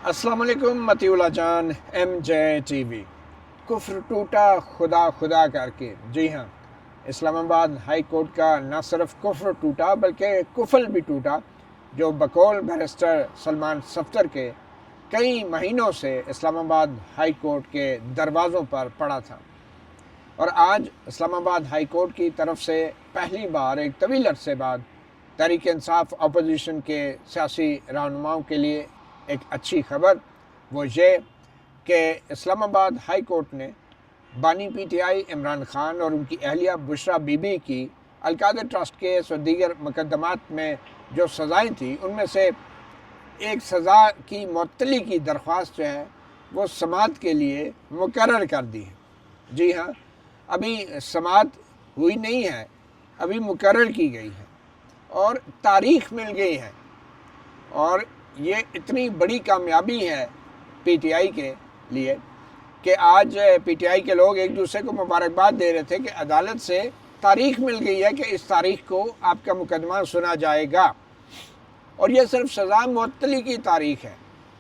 السلام علیکم متی اللہ جان ایم جے ٹی وی۔ کفر ٹوٹا خدا خدا کر کے، جی ہاں، اسلام آباد ہائی کورٹ کا نہ صرف کفر ٹوٹا بلکہ کفل بھی ٹوٹا، جو بقول بیرسٹر سلمان صفدر کے کئی مہینوں سے اسلام آباد ہائی کورٹ کے دروازوں پر پڑا تھا۔ اور آج اسلام آباد ہائی کورٹ کی طرف سے پہلی بار ایک طویل عرصے بعد تحریک انصاف اپوزیشن کے سیاسی رہنماؤں کے لیے ایک اچھی خبر وہ یہ کہ اسلام آباد ہائی کورٹ نے بانی P T I Imran Khan اور ان کی اہلیہ بشرا بی بی کی القادر ٹرسٹ کیس اور دیگر مقدمات میں جو سزائیں تھیں ان میں سے ایک سزا کی معطلی کی درخواست جو ہے وہ سماعت کے لیے مقرر کر دی ہے۔ جی ہاں، ابھی سماعت ہوئی نہیں ہے، ابھی مقرر کی گئی ہے اور تاریخ مل گئی ہے، اور یہ اتنی بڑی کامیابی ہے پی ٹی آئی کے لیے کہ آج پی ٹی آئی کے لوگ ایک دوسرے کو مبارکباد دے رہے تھے کہ عدالت سے تاریخ مل گئی ہے کہ اس تاریخ کو آپ کا مقدمہ سنا جائے گا۔ اور یہ صرف سزا معطلی کی تاریخ ہے،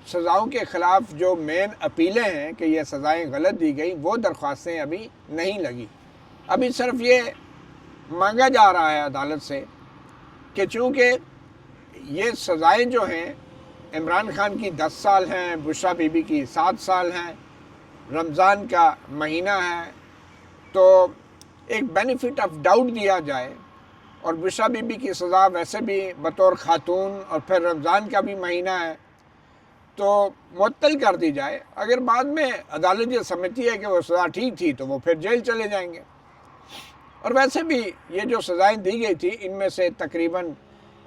سزاؤں کے خلاف جو مین اپیلیں ہیں کہ یہ سزائیں غلط دی گئی وہ درخواستیں ابھی نہیں لگی۔ ابھی صرف یہ مانگا جا رہا ہے عدالت سے کہ چونکہ یہ سزائیں جو ہیں عمران خان کی 10 سال ہیں، بشرا بی بی کی 7 سال ہیں، رمضان کا مہینہ ہے، تو ایک بینیفٹ آف ڈاؤٹ دیا جائے اور بشرا بی بی کی سزا ویسے بھی بطور خاتون اور پھر رمضان کا بھی مہینہ ہے تو معطل کر دی جائے۔ اگر بعد میں عدالت یہ سمجھتی ہے کہ وہ سزا ٹھیک تھی تو وہ پھر جیل چلے جائیں گے۔ اور ویسے بھی یہ جو سزائیں دی گئی تھی ان میں سے تقریباً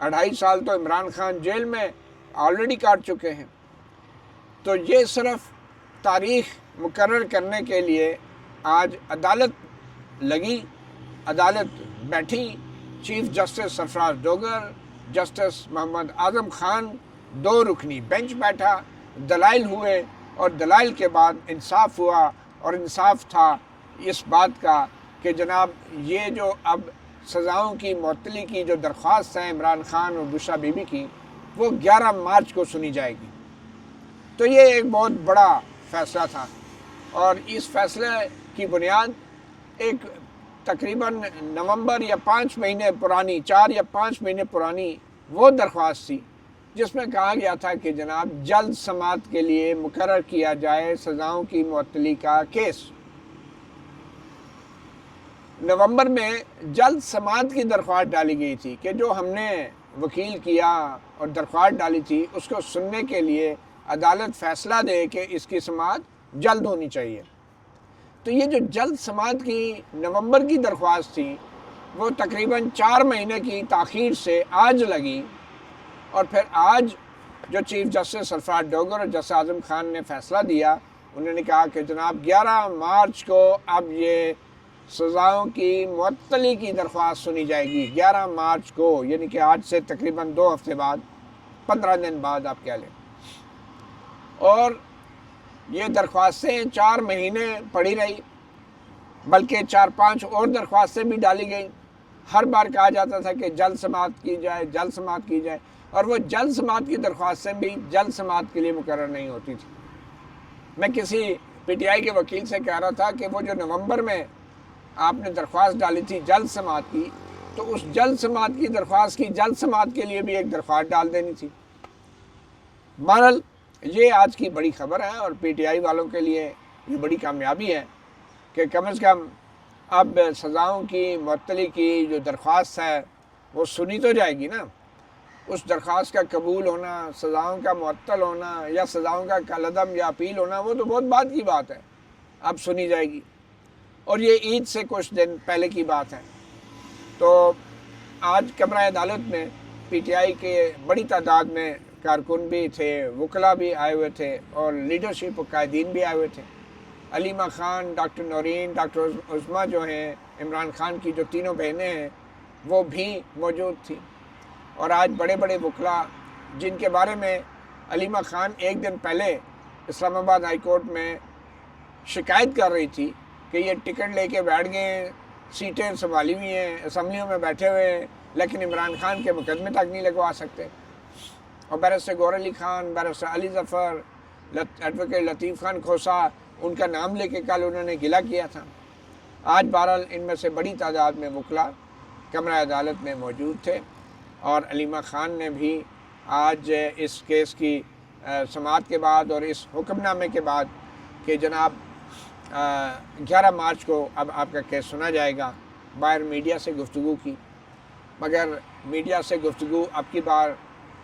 2.5 سال تو عمران خان جیل میں آلریڈی کاٹ چکے ہیں۔ تو یہ صرف تاریخ مقرر کرنے کے لیے آج عدالت لگی، عدالت بیٹھی، چیف جسٹس سرفراز ڈوگر، جسٹس محمد اعظم خان، 2 رکنی بینچ بیٹھا، دلائل ہوئے اور دلائل کے بعد انصاف ہوا، اور انصاف تھا اس بات کا کہ جناب یہ جو اب سزاؤں کی معطلی کی جو درخواست ہے عمران خان اور بشرا بی بی کی وہ 11 مارچ کو سنی جائے گی۔ تو یہ ایک بہت بڑا فیصلہ تھا، اور اس فیصلے کی بنیاد ایک تقریباً نومبر یا 5 مہینے پرانی 4 یا 5 مہینے پرانی وہ درخواست تھی جس میں کہا گیا تھا کہ جناب جلد سماعت کے لیے مقرر کیا جائے سزاؤں کی معطلی کا کیس۔ نومبر میں جلد سماعت کی درخواست ڈالی گئی تھی کہ جو ہم نے وکیل کیا اور درخواست ڈالی تھی اس کو سننے کے لیے عدالت فیصلہ دے کہ اس کی سماعت جلد ہونی چاہیے۔ تو یہ جو جلد سماعت کی نومبر کی درخواست تھی وہ تقریباً 4 مہینے کی تاخیر سے آج لگی، اور پھر آج جو چیف جسٹس سرفراز ڈوگر اور جسٹس اعظم خان نے فیصلہ دیا، انہوں نے کہا کہ جناب 11 مارچ کو اب یہ سزاؤں کی معطلی کی درخواست سنی جائے گی۔ 11 مارچ کو، یعنی کہ آج سے تقریباً 2 ہفتے بعد، 15 دن بعد آپ کہہ لیں۔ اور یہ درخواستیں 4 مہینے پڑی رہی، بلکہ 4-5 اور درخواستیں بھی ڈالی گئیں۔ ہر بار کہا جاتا تھا کہ جلد سماعت کی جائے، جلد سماعت کی جائے، اور وہ جلد سماعت کی درخواستیں بھی جلد سماعت کے لیے مقرر نہیں ہوتی تھی۔ میں کسی پی ٹی آئی کے وکیل سے کہہ رہا تھا کہ وہ جو نومبر میں آپ نے درخواست ڈالی تھی جلد سماعت کی، تو اس جلد سماعت کی درخواست کی جلد سماعت کے لیے بھی ایک درخواست ڈال دینی تھی۔ بہرحال یہ آج کی بڑی خبر ہے، اور پی ٹی آئی والوں کے لیے یہ بڑی کامیابی ہے کہ کم از کم اب سزاؤں کی معطلی کی جو درخواست ہے وہ سنی تو جائے گی نا۔ اس درخواست کا قبول ہونا، سزاؤں کا معطل ہونا یا سزاؤں کا کالعدم یا اپیل ہونا وہ تو بہت بعد کی بات ہے، اب سنی جائے گی، اور یہ عید سے کچھ دن پہلے کی بات ہے۔ تو آج کمرہ عدالت میں پی ٹی آئی کے بڑی تعداد میں کارکن بھی تھے، وکلاء بھی آئے ہوئے تھے، اور لیڈرشپ و قائدین بھی آئے ہوئے تھے۔ علیمہ خان، ڈاکٹر نورین، ڈاکٹر عظمیٰ جو ہیں عمران خان کی جو 3 بہنیں ہیں وہ بھی موجود تھیں، اور آج بڑے بڑے وکلاء جن کے بارے میں علیمہ خان ایک دن پہلے اسلام آباد ہائی کورٹ میں شکایت کر رہی تھی کہ یہ ٹکٹ لے کے بیٹھ گئے ہیں، سیٹیں سنبھالی ہوئی ہیں، اسمبلیوں میں بیٹھے ہوئے ہیں، لیکن عمران خان کے مقدمے تک نہیں لگوا سکتے۔ اور بیرسٹر گور علی خان، بیرسٹر علی ظفر، ایڈوکیٹ لطیف خان کھوسا ان کا نام لے کے کل انہوں نے گلہ کیا تھا۔ آج بہرحال ان میں سے بڑی تعداد میں وکلا کمرہ عدالت میں موجود تھے، اور علیمہ خان نے بھی آج اس کیس کی سماعت کے بعد اور اس حکم نامے کے بعد کہ جناب 11 مارچ کو اب آپ کا کیس سنا جائے گا، باہر میڈیا سے گفتگو کی، مگر میڈیا سے گفتگو اب کی بار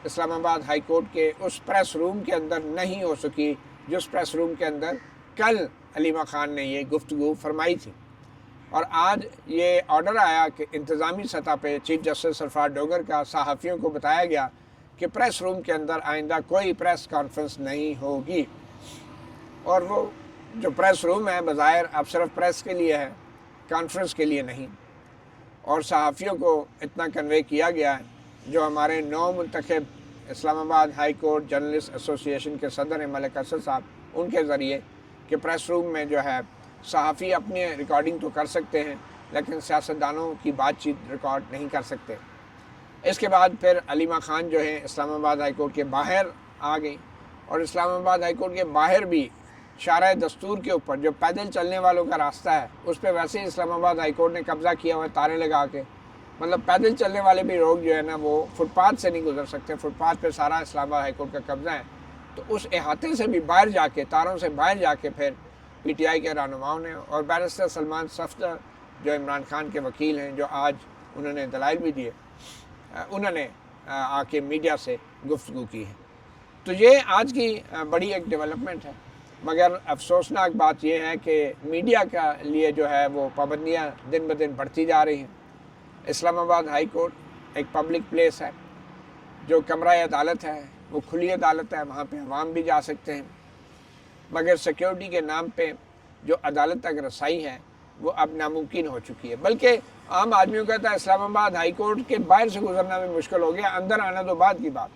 اسلام آباد ہائی کورٹ کے اس پریس روم کے اندر نہیں ہو سکی جس پریس روم کے اندر کل علیمہ خان نے یہ گفتگو فرمائی تھی۔ اور آج یہ آرڈر آیا کہ انتظامی سطح پہ چیف جسٹس سرفراز ڈوگر کا صحافیوں کو بتایا گیا کہ پریس روم کے اندر آئندہ کوئی پریس کانفرنس نہیں ہوگی، اور وہ جو پریس روم ہے بظاہر اب صرف پریس کے لیے ہے، کانفرنس کے لیے نہیں۔ اور صحافیوں کو اتنا کنوے کیا گیا ہے، جو ہمارے نو منتخب اسلام آباد ہائی کورٹ جرنلسٹ ایسوسی ایشن کے صدر ہیں ملک اسد صاحب، ان کے ذریعے کہ پریس روم میں جو ہے صحافی اپنی ریکارڈنگ تو کر سکتے ہیں لیکن سیاستدانوں کی بات چیت ریکارڈ نہیں کر سکتے۔ اس کے بعد پھر علیمہ خان جو ہیں اسلام آباد ہائی کورٹ کے باہر آ گئی، اور اسلام آباد ہائی کورٹ کے باہر بھی شارع دستور کے اوپر جو پیدل چلنے والوں کا راستہ ہے اس پہ ویسے ہی اسلام آباد ہائی کورٹ نے قبضہ کیا ہوا ہے تارے لگا کے، مطلب پیدل چلنے والے بھی لوگ جو ہے نا وہ فٹ پاتھ سے نہیں گزر سکتے، فٹ پاتھ پہ سارا اسلام آباد ہائی کورٹ کا قبضہ ہے۔ تو اس احاطے سے بھی باہر جا کے، تاروں سے باہر جا کے پھر پی ٹی آئی کے رہنماؤں نے اور بیرسٹر سلمان صفدر جو عمران خان کے وکیل ہیں، جو آج انہوں نے دلائل بھی دیے، انہوں نے آ کے میڈیا سے گفتگو کی ہے۔ تو یہ آج کی بڑی ایک ڈیولپمنٹ ہے، مگر افسوسناک بات یہ ہے کہ میڈیا کا لیے جو ہے وہ پابندیاں دن بدن بڑھتی جا رہی ہیں۔ اسلام آباد ہائی کورٹ ایک پبلک پلیس ہے، جو کمرہ عدالت ہے وہ کھلی عدالت ہے، وہاں پہ عوام بھی جا سکتے ہیں، مگر سیکیورٹی کے نام پہ جو عدالت تک رسائی ہے وہ اب ناممکن ہو چکی ہے۔ بلکہ عام آدمیوں کہتا ہے اسلام آباد ہائی کورٹ کے باہر سے گزرنا بھی مشکل ہو گیا، اندر آنا تو بعد کی بات۔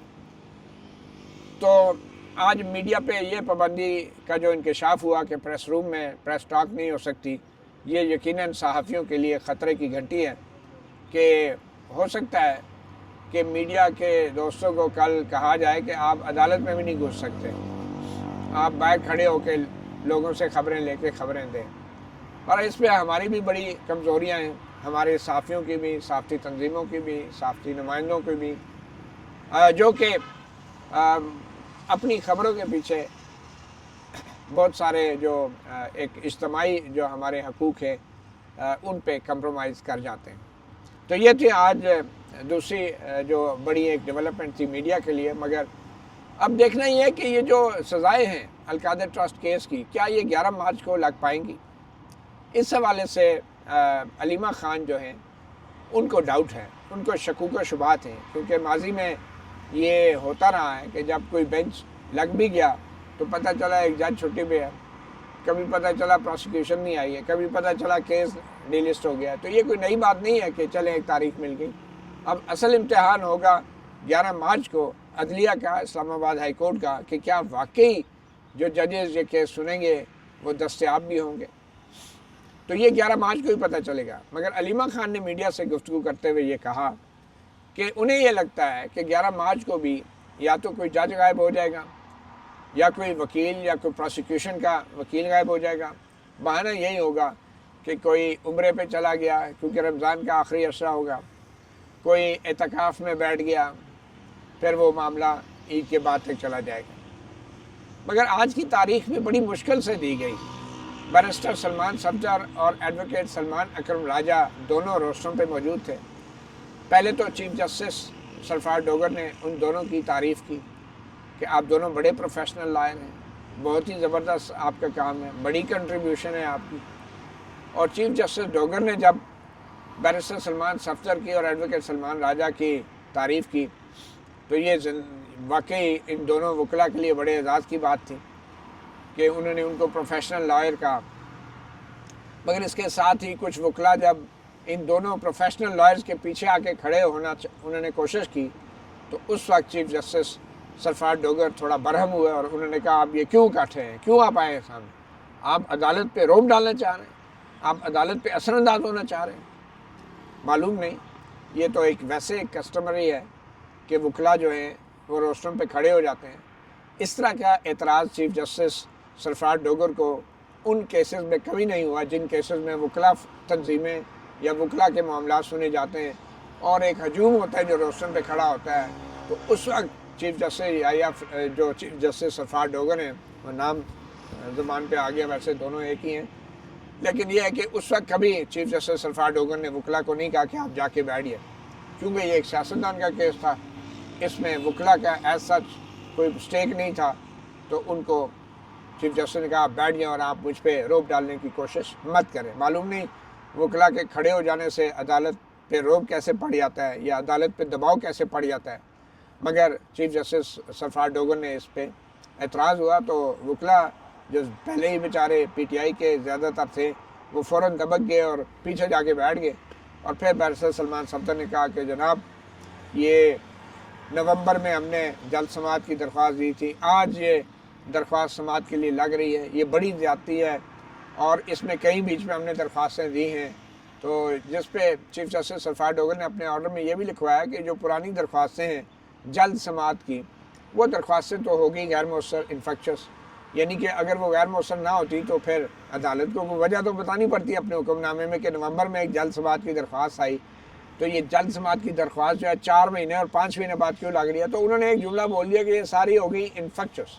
تو آج میڈیا پہ یہ پابندی کا جو انکشاف ہوا کہ پریس روم میں پریس ٹاک نہیں ہو سکتی، یہ یقیناً صحافیوں کے لیے خطرے کی گھنٹی ہے کہ ہو سکتا ہے کہ میڈیا کے دوستوں کو کل کہا جائے کہ آپ عدالت میں بھی نہیں گھس سکتے، آپ باہر کھڑے ہو کے لوگوں سے خبریں لے کے خبریں دیں۔ اور اس پہ ہماری بھی بڑی کمزوریاں ہیں، ہمارے صحافیوں کی بھی، صحافتی تنظیموں کی بھی، صحافتی نمائندوں کی بھی، جو کہ اپنی خبروں کے پیچھے بہت سارے جو ایک اجتماعی جو ہمارے حقوق ہیں ان پہ کمپرومائز کر جاتے ہیں۔ تو یہ تھی آج دوسری جو بڑی ایک ڈیولپمنٹ تھی میڈیا کے لیے۔ مگر اب دیکھنا یہ ہے کہ یہ جو سزائیں ہیں القادر ٹرسٹ کیس کی، کیا یہ 11 مارچ کو لگ پائیں گی؟ اس حوالے سے علیمہ خان جو ہیں ان کو ڈاؤٹ ہے، ان کو شکوک و شبہات ہیں، کیونکہ ماضی میں یہ ہوتا رہا ہے کہ جب کوئی بینچ لگ بھی گیا تو پتہ چلا ایک جج چھٹی پہ ہے، کبھی پتہ چلا پروسیکیوشن نہیں آئی ہے، کبھی پتہ چلا کیس ڈی لسٹ ہو گیا۔ تو یہ کوئی نئی بات نہیں ہے کہ چلیں ایک تاریخ مل گئی۔ اب اصل امتحان ہوگا 11 مارچ کو عدلیہ کا، اسلام آباد ہائی کورٹ کا، کہ کیا واقعی جو ججز یہ کیس سنیں گے وہ دستیاب بھی ہوں گے۔ تو یہ 11 مارچ کو ہی پتہ چلے گا۔ مگر علیمہ خان نے میڈیا سے گفتگو کرتے ہوئے یہ کہا کہ انہیں یہ لگتا ہے کہ 11 مارچ کو بھی یا تو کوئی جج غائب ہو جائے گا، یا کوئی وکیل یا کوئی پروسیکیوشن کا وکیل غائب ہو جائے گا۔ بہانہ یہی ہوگا کہ کوئی عمرے پہ چلا گیا کیونکہ رمضان کا آخری عشرہ ہوگا، کوئی اعتکاف میں بیٹھ گیا، پھر وہ معاملہ عید کے بعد تک چلا جائے گا۔ مگر آج کی تاریخ میں بڑی مشکل سے دی گئی۔ بیرسٹر سلمان صفدر اور ایڈوکیٹ سلمان اکرم راجہ دونوں روسٹوں پہ موجود تھے۔ پہلے تو چیف جسٹس سرفراز ڈوگر نے ان دونوں کی تعریف کی کہ آپ دونوں بڑے پروفیشنل لائر ہیں، بہت ہی زبردست آپ کا کام ہے، بڑی کنٹریبیوشن ہے آپ کی۔ اور چیف جسٹس ڈوگر نے جب بیرسٹر سلمان صفدر کی اور ایڈوکیٹ سلمان راجہ کی تعریف کی تو یہ واقعی ان دونوں وکلاء کے لیے بڑے اعزاز کی بات تھی کہ انہوں نے ان کو پروفیشنل لائر کہا۔ مگر اس کے ساتھ ہی کچھ وکلاء جب ان دونوں پروفیشنل لائرز کے پیچھے آ کے کھڑے ہونا انہوں نے کوشش کی تو اس وقت چیف جسٹس سرفراز ڈوگر تھوڑا برہم ہوئے اور انہوں نے کہا آپ یہ کیوں کاٹے ہیں، کیوں آپ آئے ہیں سامنے؟ آپ عدالت پہ روب ڈالنا چاہ رہے ہیں، آپ عدالت پہ اثر انداز ہونا چاہ رہے ہیں؟ معلوم نہیں، یہ تو ایک ویسے کسٹمری ہے کہ وکلاء جو ہیں وہ روسٹرم پہ کھڑے ہو جاتے ہیں، اس طرح کا اعتراض چیف جسٹس سرفراز ڈوگر کو ان کیسز میں کبھی نہیں ہوا جن کیسز میں وکلا تنظیمیں یا وکلا کے معاملات سنے جاتے ہیں اور ایک ہجوم ہوتا ہے جو روشن پہ کھڑا ہوتا ہے. تو اس وقت چیف جسٹس یا جو چیف جسٹس سرفراز ڈوگر ہیں، وہ نام زبان پہ آ گیا، ویسے دونوں ایک ہی ہیں، لیکن یہ ہے کہ اس وقت کبھی چیف جسٹس سرفراز ڈوگر نے وکلا کو نہیں کہا کہ آپ جا کے بیٹھیے، کیونکہ یہ ایک سیاستدان کا کیس تھا، اس میں وکلا کا ایز سچ کوئی مسٹیک نہیں تھا. تو ان کو چیف جسٹس نے کہا آپ بیٹھ جائیں اور آپ مجھ پہ روپ ڈالنے کی کوشش مت کریں. معلوم نہیں وکلا کے کھڑے ہو جانے سے عدالت پہ روپ کیسے پڑ جاتا ہے یا عدالت پہ دباؤ کیسے پڑ جاتا ہے، مگر چیف جسٹس سرفراز ڈوگر نے اس پہ اعتراض ہوا تو وکلا جو پہلے ہی بیچارے پی ٹی آئی کے زیادہ تر تھے وہ فوراً دبک گئے اور پیچھے جا کے بیٹھ گئے. اور پھر بیرسٹر سلمان صفدر نے کہا کہ جناب یہ نومبر میں ہم نے جلد سماعت کی درخواست دی تھی، آج یہ درخواست سماعت کے لیے لگ رہی ہے، یہ بڑی زیادتی ہے اور اس میں کئی بیچ میں ہم نے درخواستیں دی ہیں. تو جس پہ چیف جسٹس سرفراز ڈوگر نے اپنے آرڈر میں یہ بھی لکھوایا کہ جو پرانی درخواستیں ہیں جلد سماعت کی، وہ درخواستیں تو ہوگی غیر مؤثر انفیکشس، یعنی کہ اگر وہ غیر مؤثر نہ ہوتی تو پھر عدالت کو وہ وجہ تو بتانی پڑتی اپنے حکم نامے میں کہ نومبر میں ایک جلد سماعت کی درخواست آئی، تو یہ جلد سماعت کی درخواست جو ہے 4 مہینے اور 5 مہینے بعد کیوں لگ رہی ہے. تو انہوں نے ایک جملہ بول دیا کہ یہ ساری ہوگی انفیکشس.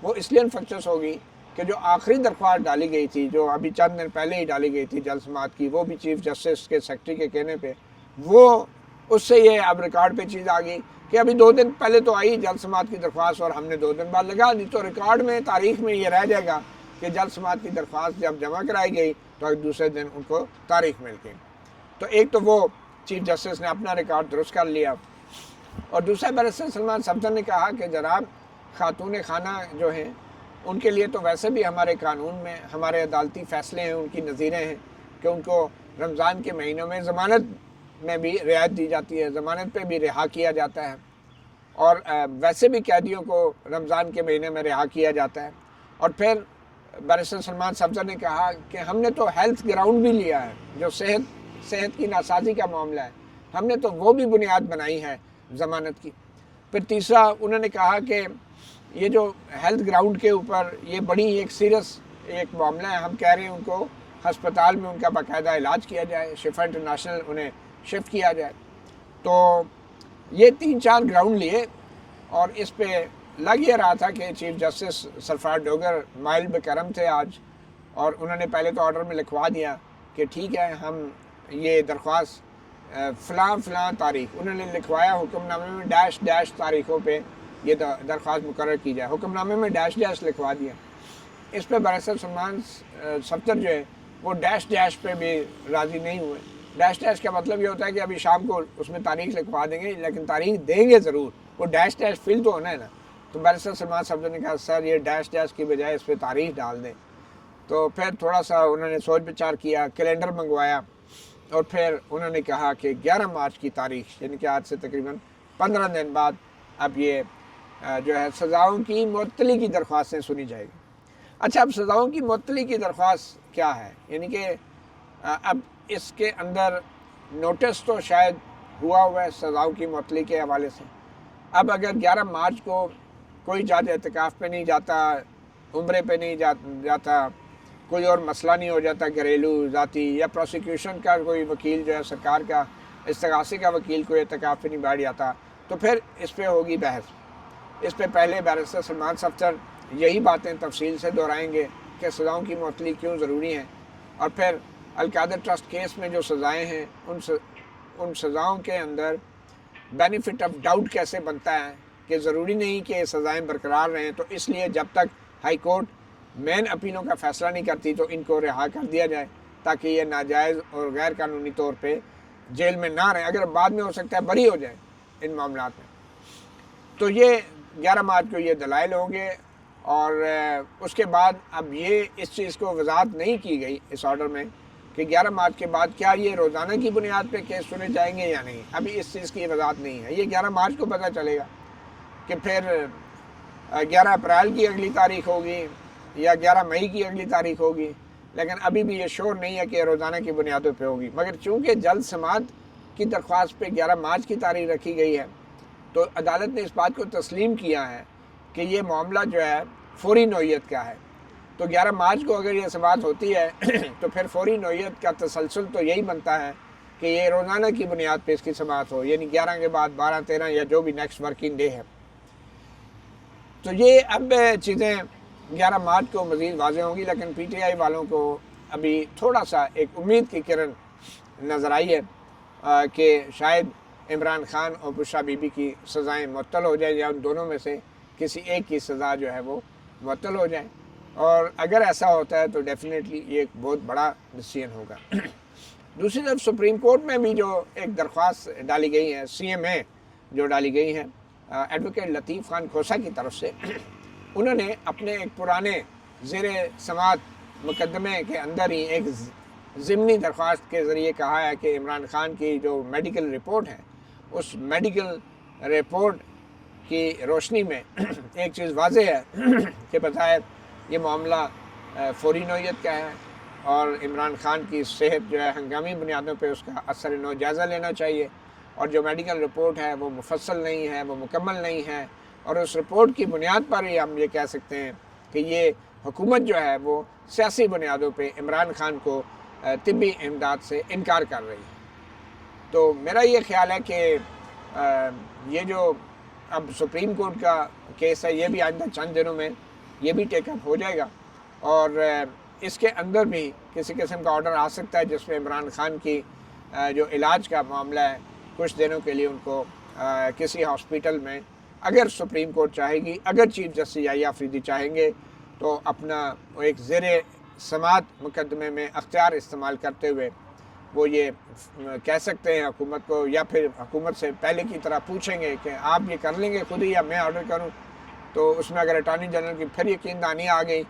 وہ اس لیے انفیکشس ہوگی کہ جو آخری درخواست ڈالی گئی تھی، جو ابھی چند دن پہلے ہی ڈالی گئی تھی جلد سماعت کی، وہ بھی چیف جسٹس کے سیکرٹری کے کہنے پہ، وہ اس سے یہ اب ریکارڈ پہ چیز آ گئی کہ ابھی 2 دن پہلے تو آئی جلد سماعت کی درخواست اور ہم نے 2 دن بعد لگا دی، تو ریکارڈ میں تاریخ میں یہ رہ جائے گا کہ جلد سماعت کی درخواست جب جمع کرائی گئی تو دوسرے دن ان کو تاریخ مل گئی. تو ایک تو وہ چیف جسٹس نے اپنا ریکارڈ درست کر لیا، اور دوسرا بیرسٹر سلمان صفدر نے کہا کہ جناب خاتون خانہ جو ہیں ان کے لیے تو ویسے بھی ہمارے قانون میں ہمارے عدالتی فیصلے ہیں، ان کی نظیریں ہیں کہ ان کو رمضان کے مہینوں میں ضمانت میں بھی رعایت دی جاتی ہے، ضمانت پہ بھی رہا کیا جاتا ہے، اور ویسے بھی قیدیوں کو رمضان کے مہینے میں رہا کیا جاتا ہے. اور پھر بیرسٹر سلمان صفدر نے کہا کہ ہم نے تو ہیلتھ گراؤنڈ بھی لیا ہے، جو صحت کی ناسازی کا معاملہ ہے، ہم نے تو وہ بھی بنیاد بنائی ہے ضمانت کی. پھر تیسرا انہوں نے کہا کہ یہ جو ہیلتھ گراؤنڈ کے اوپر یہ بڑی ایک سیریس ایک معاملہ ہے، ہم کہہ رہے ہیں ان کو ہسپتال میں ان کا باقاعدہ علاج کیا جائے، شفا انٹرنیشنل انہیں شفٹ کیا جائے. تو یہ 3-4 گراؤنڈ لیے اور اس پہ لگ یہ رہا تھا کہ چیف جسٹس سرفراز ڈوگر مائل بکرم تھے آج، اور انہوں نے پہلے تو آرڈر میں لکھوا دیا کہ ٹھیک ہے ہم یہ درخواست فلاں تاریخ، انہوں نے لکھوایا حکم نامے میں ڈیش تاریخوں پہ یہ درخواست مقرر کی جائے، حکم نامے میں ڈیش لکھوا دیا. اس پہ بیرسٹر سلمان صفدر جو ہے وہ ڈیش پہ بھی راضی نہیں ہوئے. ڈیش کا مطلب یہ ہوتا ہے کہ ابھی شام کو اس میں تاریخ لکھوا دیں گے، لیکن تاریخ دیں گے ضرور، وہ ڈیش فل تو ہونا ہے نا. تو بیرسٹر سلمان صفدر نے کہا سر یہ ڈیش کی بجائے اس پہ تاریخ ڈال دیں. تو پھر تھوڑا سا انہوں نے سوچ بچار کیا، کیلنڈر منگوایا، اور پھر انہوں نے کہا کہ 11 مارچ کی تاریخ، یعنی کہ آج سے تقریباً 15 دن بعد اب یہ جو ہے سزاؤں کی معطلی کی درخواستیں سنی جائے گی. اچھا، اب سزاؤں کی معطلی کی درخواست کیا ہے؟ یعنی کہ اب اس کے اندر نوٹس تو شاید ہوا ہے سزاؤں کی معطلی کے حوالے سے. اب اگر 11 مارچ کو کوئی جج اعتکاف پہ نہیں جاتا، عمرے پہ نہیں جاتا، کوئی اور مسئلہ نہیں ہو جاتا گھریلو ذاتی، یا پروسیکیوشن کا کوئی وکیل جو ہے سرکار کا استغاثے کا وکیل کوئی اعتکاف پہ نہیں بیٹھ جاتا، تو پھر اس پہ ہوگی بحث. اس پہ پہلے بیرسٹر سلمان صفدر یہی باتیں تفصیل سے دہرائیں گے کہ سزاؤں کی معطلی کیوں ضروری ہیں، اور پھر القادر ٹرسٹ کیس میں جو سزائیں ہیں ان سزاؤں کے اندر بینیفٹ آف ڈاؤٹ کیسے بنتا ہے کہ ضروری نہیں کہ سزائیں برقرار رہیں، تو اس لیے جب تک ہائی کورٹ مین اپیلوں کا فیصلہ نہیں کرتی تو ان کو رہا کر دیا جائے تاکہ یہ ناجائز اور غیر قانونی طور پہ جیل میں نہ رہیں، اگر بعد میں ہو سکتا ہے بری ہو جائیں ان معاملات میں. تو یہ 11 مارچ کو یہ دلائل ہوں گے، اور اس کے بعد اب یہ اس چیز کو وضاحت نہیں کی گئی اس آرڈر میں کہ 11 مارچ کے بعد کیا یہ روزانہ کی بنیاد پہ کیس سنے جائیں گے یا نہیں. ابھی اس چیز کی وضاحت نہیں ہے، یہ 11 مارچ کو پتہ چلے گا کہ پھر 11 اپریل کی اگلی تاریخ ہوگی یا 11 مئی کی اگلی تاریخ ہوگی، لیکن ابھی بھی یہ شور نہیں ہے کہ روزانہ کی بنیادوں پہ ہوگی. مگر چونکہ جلد سماعت کی درخواست پہ 11 مارچ کی تاریخ رکھی گئی ہے، تو عدالت نے اس بات کو تسلیم کیا ہے کہ یہ معاملہ جو ہے فوری نوعیت کا ہے، تو 11 مارچ کو اگر یہ سماعت ہوتی ہے تو پھر فوری نوعیت کا تسلسل تو یہی بنتا ہے کہ یہ روزانہ کی بنیاد پہ اس کی سماعت ہو، یعنی 11 کے بعد 12 13 یا جو بھی نیکسٹ ورکنگ ڈے ہے۔ تو یہ اب چیزیں 11 مارچ کو مزید واضح ہوں گی، لیکن پی ٹی آئی والوں کو ابھی تھوڑا سا ایک امید کی کرن نظر آئی ہے کہ شاید عمران خان اور بشرا بی بی کی سزائیں معطل ہو جائیں، یا ان دونوں میں سے کسی ایک کی سزا جو ہے وہ معطل ہو جائیں، اور اگر ایسا ہوتا ہے تو ڈیفینیٹلی یہ ایک بہت بڑا ڈیسیژن ہوگا۔ دوسری طرف سپریم کورٹ میں بھی جو ایک درخواست ڈالی گئی ہے، سی ایم اے جو ڈالی گئی ہے ایڈوکیٹ لطیف خان کھوسا کی طرف سے، انہوں نے اپنے ایک پرانے زیر سماعت مقدمے کے اندر ہی ایک ضمنی درخواست کے ذریعے کہا ہے کہ عمران خان کی جو میڈیکل رپورٹ ہے، اس میڈیکل رپورٹ کی روشنی میں ایک چیز واضح ہے کہ بظاہر یہ معاملہ فوری نوعیت کا ہے، اور عمران خان کی صحت جو ہے ہنگامی بنیادوں پہ اس کا اثر نو جائزہ لینا چاہیے، اور جو میڈیکل رپورٹ ہے وہ مفصل نہیں ہے، وہ مکمل نہیں ہے، اور اس رپورٹ کی بنیاد پر ہی ہم یہ کہہ سکتے ہیں کہ یہ حکومت جو ہے وہ سیاسی بنیادوں پہ عمران خان کو طبی امداد سے انکار کر رہی ہے۔ تو میرا یہ خیال ہے کہ یہ جو اب سپریم کورٹ کا کیس ہے، یہ بھی آئندہ چند دنوں میں یہ بھی ٹیک اپ ہو جائے گا، اور اس کے اندر بھی کسی قسم کا آرڈر آ سکتا ہے جس میں عمران خان کی جو علاج کا معاملہ ہے کچھ دنوں کے لیے ان کو کسی ہاسپیٹل میں، اگر سپریم کورٹ چاہے گی، اگر چیف جسٹس یحییٰ آفریدی چاہیں گے تو اپنا ایک زیر سماعت مقدمے میں اختیار استعمال کرتے ہوئے وہ یہ کہہ سکتے ہیں حکومت کو، یا پھر حکومت سے پہلے کی طرح پوچھیں گے کہ آپ یہ کر لیں گے خود ہی یا میں آرڈر کروں۔ تو اس میں اگر اٹارنی جنرل کی پھر یقین دہانی آ گئی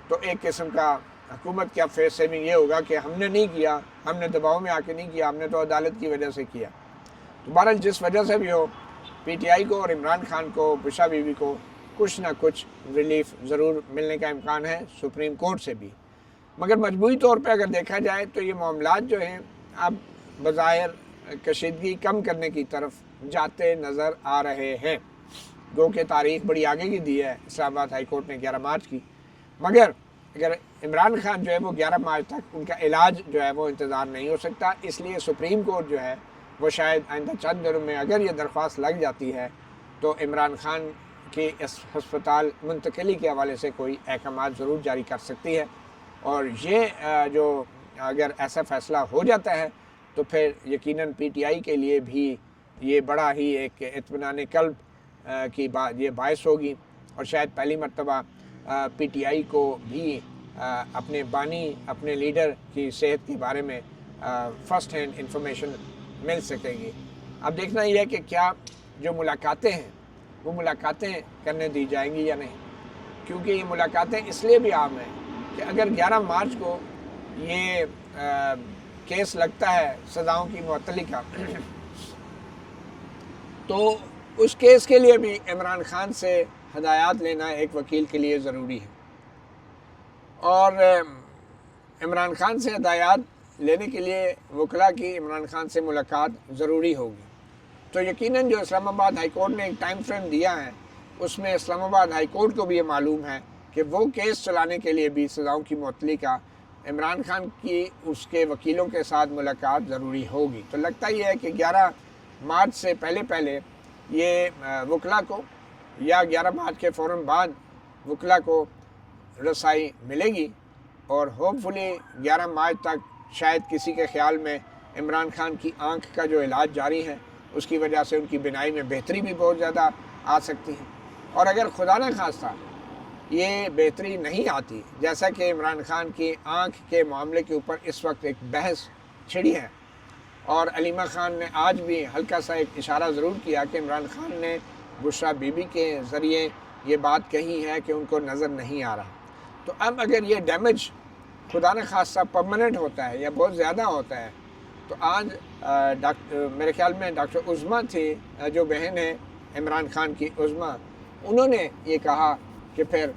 تو ایک قسم کا حکومت کا فیس سیونگ یہ ہوگا کہ ہم نے نہیں کیا، ہم نے دباؤ میں آ کے نہیں کیا، ہم نے تو عدالت کی وجہ سے کیا۔ تو بہرحال جس وجہ سے بھی ہو، پی ٹی آئی کو اور عمران خان کو، بشرا بی بی کو کچھ نہ کچھ ریلیف ضرور ملنے کا امکان ہے سپریم کورٹ سے بھی، مگر مجموعی طور پہ اگر دیکھا جائے تو یہ معاملات جو ہیں اب بظاہر کشیدگی کم کرنے کی طرف جاتے نظر آ رہے ہیں، گو کہ تاریخ بڑی آگے کی دی ہے اسلام آباد ہائی کورٹ نے 11 مارچ کی، مگر اگر عمران خان جو ہے وہ 11 مارچ تک ان کا علاج جو ہے وہ انتظار نہیں ہو سکتا، اس لیے سپریم کورٹ جو ہے وہ شاید آئندہ چند دنوں میں اگر یہ درخواست لگ جاتی ہے تو عمران خان کی اس ہسپتال منتقلی کے حوالے سے کوئی احکامات ضرور جاری کر سکتی ہے، اور یہ جو اگر ایسا فیصلہ ہو جاتا ہے تو پھر یقیناً پی ٹی آئی کے لیے بھی یہ بڑا ہی ایک اطمینان قلب کی بات یہ باعث ہوگی، اور شاید پہلی مرتبہ پی ٹی آئی کو بھی اپنے بانی، اپنے لیڈر کی صحت کے بارے میں فرسٹ ہینڈ انفارمیشن مل سکے گی۔ اب دیکھنا یہ ہے کہ کیا جو ملاقاتیں ہیں وہ ملاقاتیں کرنے دی جائیں گی یا نہیں، کیونکہ یہ ملاقاتیں اس لیے بھی عام ہیں کہ اگر 11 مارچ کو یہ کیس لگتا ہے سزاؤں کی معطلی کا تو اس کیس کے لیے بھی عمران خان سے ہدایات لینا ایک وکیل کے لیے ضروری ہے، اور عمران خان سے ہدایات لینے کے لیے وکلاء کی عمران خان سے ملاقات ضروری ہوگی۔ تو یقیناً جو اسلام آباد ہائی کورٹ نے ایک ٹائم فریم دیا ہے، اس میں اسلام آباد ہائی کورٹ کو بھی یہ معلوم ہے کہ وہ کیس چلانے کے لیے بھی سزاؤں کی معطلی کا عمران خان کی اس کے وکیلوں کے ساتھ ملاقات ضروری ہوگی۔ تو لگتا یہ ہے کہ 11 مارچ سے پہلے یہ وکلاء کو، یا 11 مارچ کے فوراً بعد وکلاء کو رسائی ملے گی، اور ہوپ فلی 11 مارچ تک شاید کسی کے خیال میں عمران خان کی آنکھ کا جو علاج جاری ہے اس کی وجہ سے ان کی بینائی میں بہتری بھی بہت زیادہ آ سکتی ہے، اور اگر خدا نہ خواستہ یہ بہتری نہیں آتی، جیسا کہ عمران خان کی آنکھ کے معاملے کے اوپر اس وقت ایک بحث چھڑی ہے، اور علیمہ خان نے آج بھی ہلکا سا ایک اشارہ ضرور کیا کہ عمران خان نے بشرا بی بی کے ذریعے یہ بات کہی ہے کہ ان کو نظر نہیں آ رہا۔ تو اب اگر یہ ڈیمیج خدا نہ خواستہ پرماننٹ ہوتا ہے یا بہت زیادہ ہوتا ہے، تو آج میرے خیال میں ڈاکٹر عظمیٰ تھی جو بہن ہے عمران خان کی، عظمیٰ، انہوں نے یہ کہا کہ پھر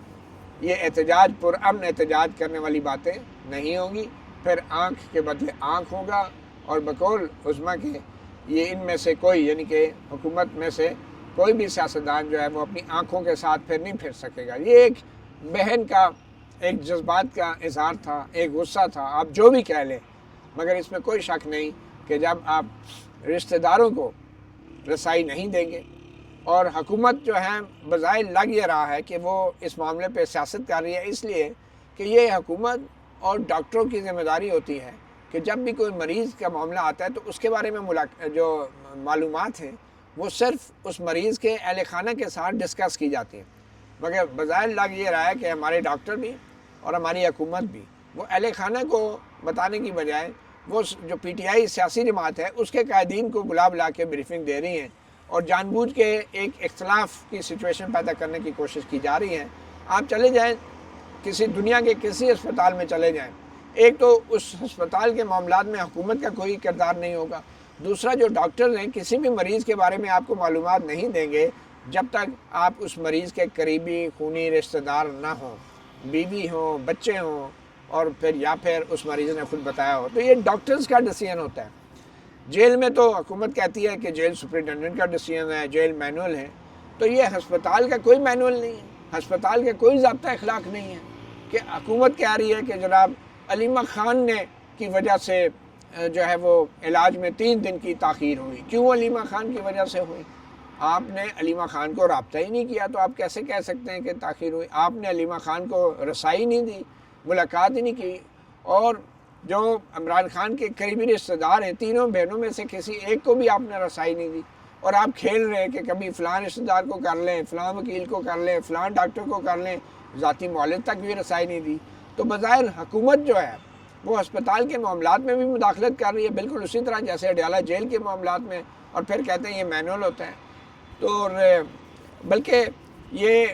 یہ احتجاج پرامن احتجاج کرنے والی باتیں نہیں ہوں گی، پھر آنکھ کے بدلے آنکھ ہوگا، اور بقول عظمیٰ کے یہ ان میں سے کوئی، یعنی کہ حکومت میں سے کوئی بھی سیاستدان جو ہے وہ اپنی آنکھوں کے ساتھ پھر نہیں پھر سکے گا۔ یہ ایک بہن کا ایک جذبات کا اظہار تھا، ایک غصہ تھا، آپ جو بھی کہہ لیں، مگر اس میں کوئی شک نہیں کہ جب آپ رشتہ داروں کو رسائی نہیں دیں گے، اور حکومت جو ہے بظاہر لگ یہ رہا ہے کہ وہ اس معاملے پہ سیاست کر رہی ہے، اس لیے کہ یہ حکومت اور ڈاکٹروں کی ذمہ داری ہوتی ہے کہ جب بھی کوئی مریض کا معاملہ آتا ہے تو اس کے بارے میں جو معلومات ہیں وہ صرف اس مریض کے اہل خانہ کے ساتھ ڈسکس کی جاتی ہیں، مگر بظاہر لگ یہ رہا ہے کہ ہمارے ڈاکٹر بھی اور ہماری حکومت بھی وہ اہل خانہ کو بتانے کی بجائے وہ جو پی ٹی آئی سیاسی جماعت ہے اس کے قائدین کو بلا کے بریفنگ دے رہی ہیں اور جان بوجھ کے ایک اختلاف کی سچویشن پیدا کرنے کی کوشش کی جا رہی ہے۔ آپ چلے جائیں کسی دنیا کے کسی ہسپتال میں چلے جائیں، ایک تو اس ہسپتال کے معاملات میں حکومت کا کوئی کردار نہیں ہوگا، دوسرا جو ڈاکٹر ہیں کسی بھی مریض کے بارے میں آپ کو معلومات نہیں دیں گے جب تک آپ اس مریض کے قریبی خونی رشتہ دار نہ ہوں، بیوی ہوں، بچے ہوں، اور پھر اس مریض نے خود بتایا ہو۔ تو یہ ڈاکٹرز کا ڈیسیژن ہوتا ہے۔ جیل میں تو حکومت کہتی ہے کہ جیل سپرنٹینڈنٹ کا ڈیسیژن ہے، جیل مینول ہے، تو یہ ہسپتال کا کوئی مینول نہیں ہے، ہسپتال کا کوئی ضابطہ اخلاق نہیں ہے کہ حکومت کہہ رہی ہے کہ جناب علیمہ خان نے کی وجہ سے جو ہے وہ علاج میں 3 دن کی تاخیر ہوئی۔ کیوں علیمہ خان کی وجہ سے ہوئی؟ آپ نے علیمہ خان کو رابطہ ہی نہیں کیا، تو آپ کیسے کہہ سکتے ہیں کہ تاخیر ہوئی؟ آپ نے علیمہ خان کو رسائی نہیں دی، ملاقات ہی نہیں کی، اور جو عمران خان کے قریبی رشتہ دار ہیں تینوں بہنوں میں سے کسی ایک کو بھی آپ نے رسائی نہیں دی، اور آپ کھیل رہے ہیں کہ کبھی فلاں رشتہ دار کو کر لیں، فلاں وکیل کو کر لیں، فلاں ڈاکٹر کو کر لیں، ذاتی معالج تک بھی رسائی نہیں دی۔ تو بظاہر حکومت جو ہے وہ ہسپتال کے معاملات میں بھی مداخلت کر رہی ہے، بالکل اسی طرح جیسے اڈیالہ جیل کے معاملات میں، اور پھر کہتے ہیں یہ مینول ہوتا ہے۔ تو بلکہ یہ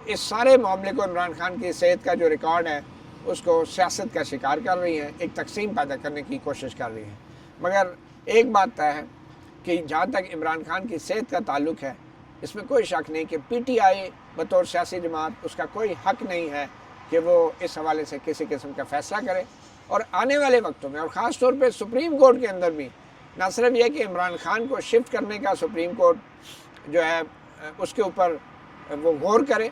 اس سارے معاملے کو عمران خان کی صحت کا جو ریکارڈ ہے اس کو سیاست کا شکار کر رہی ہیں، ایک تقسیم پیدا کرنے کی کوشش کر رہی ہیں۔ مگر ایک بات طے ہے کہ جہاں تک عمران خان کی صحت کا تعلق ہے اس میں کوئی شک نہیں کہ پی ٹی آئی بطور سیاسی جماعت اس کا کوئی حق نہیں ہے کہ وہ اس حوالے سے کسی قسم کا فیصلہ کرے، اور آنے والے وقتوں میں، اور خاص طور پہ سپریم کورٹ کے اندر بھی، نہ صرف یہ کہ عمران خان کو شفٹ کرنے کا سپریم کورٹ جو ہے اس کے اوپر وہ غور کرے،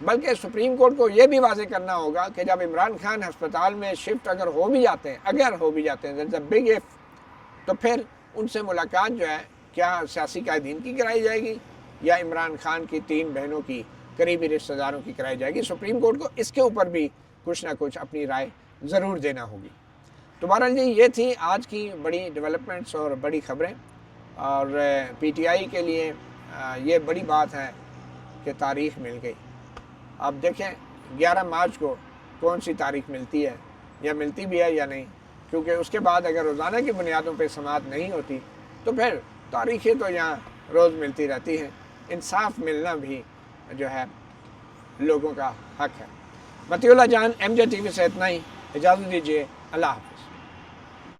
بلکہ سپریم کورٹ کو یہ بھی واضح کرنا ہوگا کہ جب عمران خان ہسپتال میں شفٹ اگر ہو بھی جاتے ہیں there's a big if، تو پھر ان سے ملاقات جو ہے کیا سیاسی قائدین کی کرائی جائے گی یا عمران خان کی 3 بہنوں کی قریبی رشتہ داروں کی کرائی جائے گی؟ سپریم کورٹ کو اس کے اوپر بھی کچھ نہ کچھ اپنی رائے ضرور دینا ہوگی۔ تو بہرحال جی یہ تھی آج کی بڑی ڈیولپمنٹس اور بڑی خبریں، اور پی ٹی آئی کے لیے یہ بڑی بات ہے کہ تاریخ مل گئی۔ اب دیکھیں 11 مارچ کو کون سی تاریخ ملتی ہے، یا ملتی بھی ہے یا نہیں، کیونکہ اس کے بعد اگر روزانہ کی بنیادوں پہ سماعت نہیں ہوتی تو پھر تاریخیں تو یہاں روز ملتی رہتی ہیں۔ انصاف ملنا بھی جو ہے لوگوں کا حق ہے۔ مطیع اللہ جان، ایم جے ٹی وی سے اتنا ہی، اجازت دیجیے، اللہ حافظ۔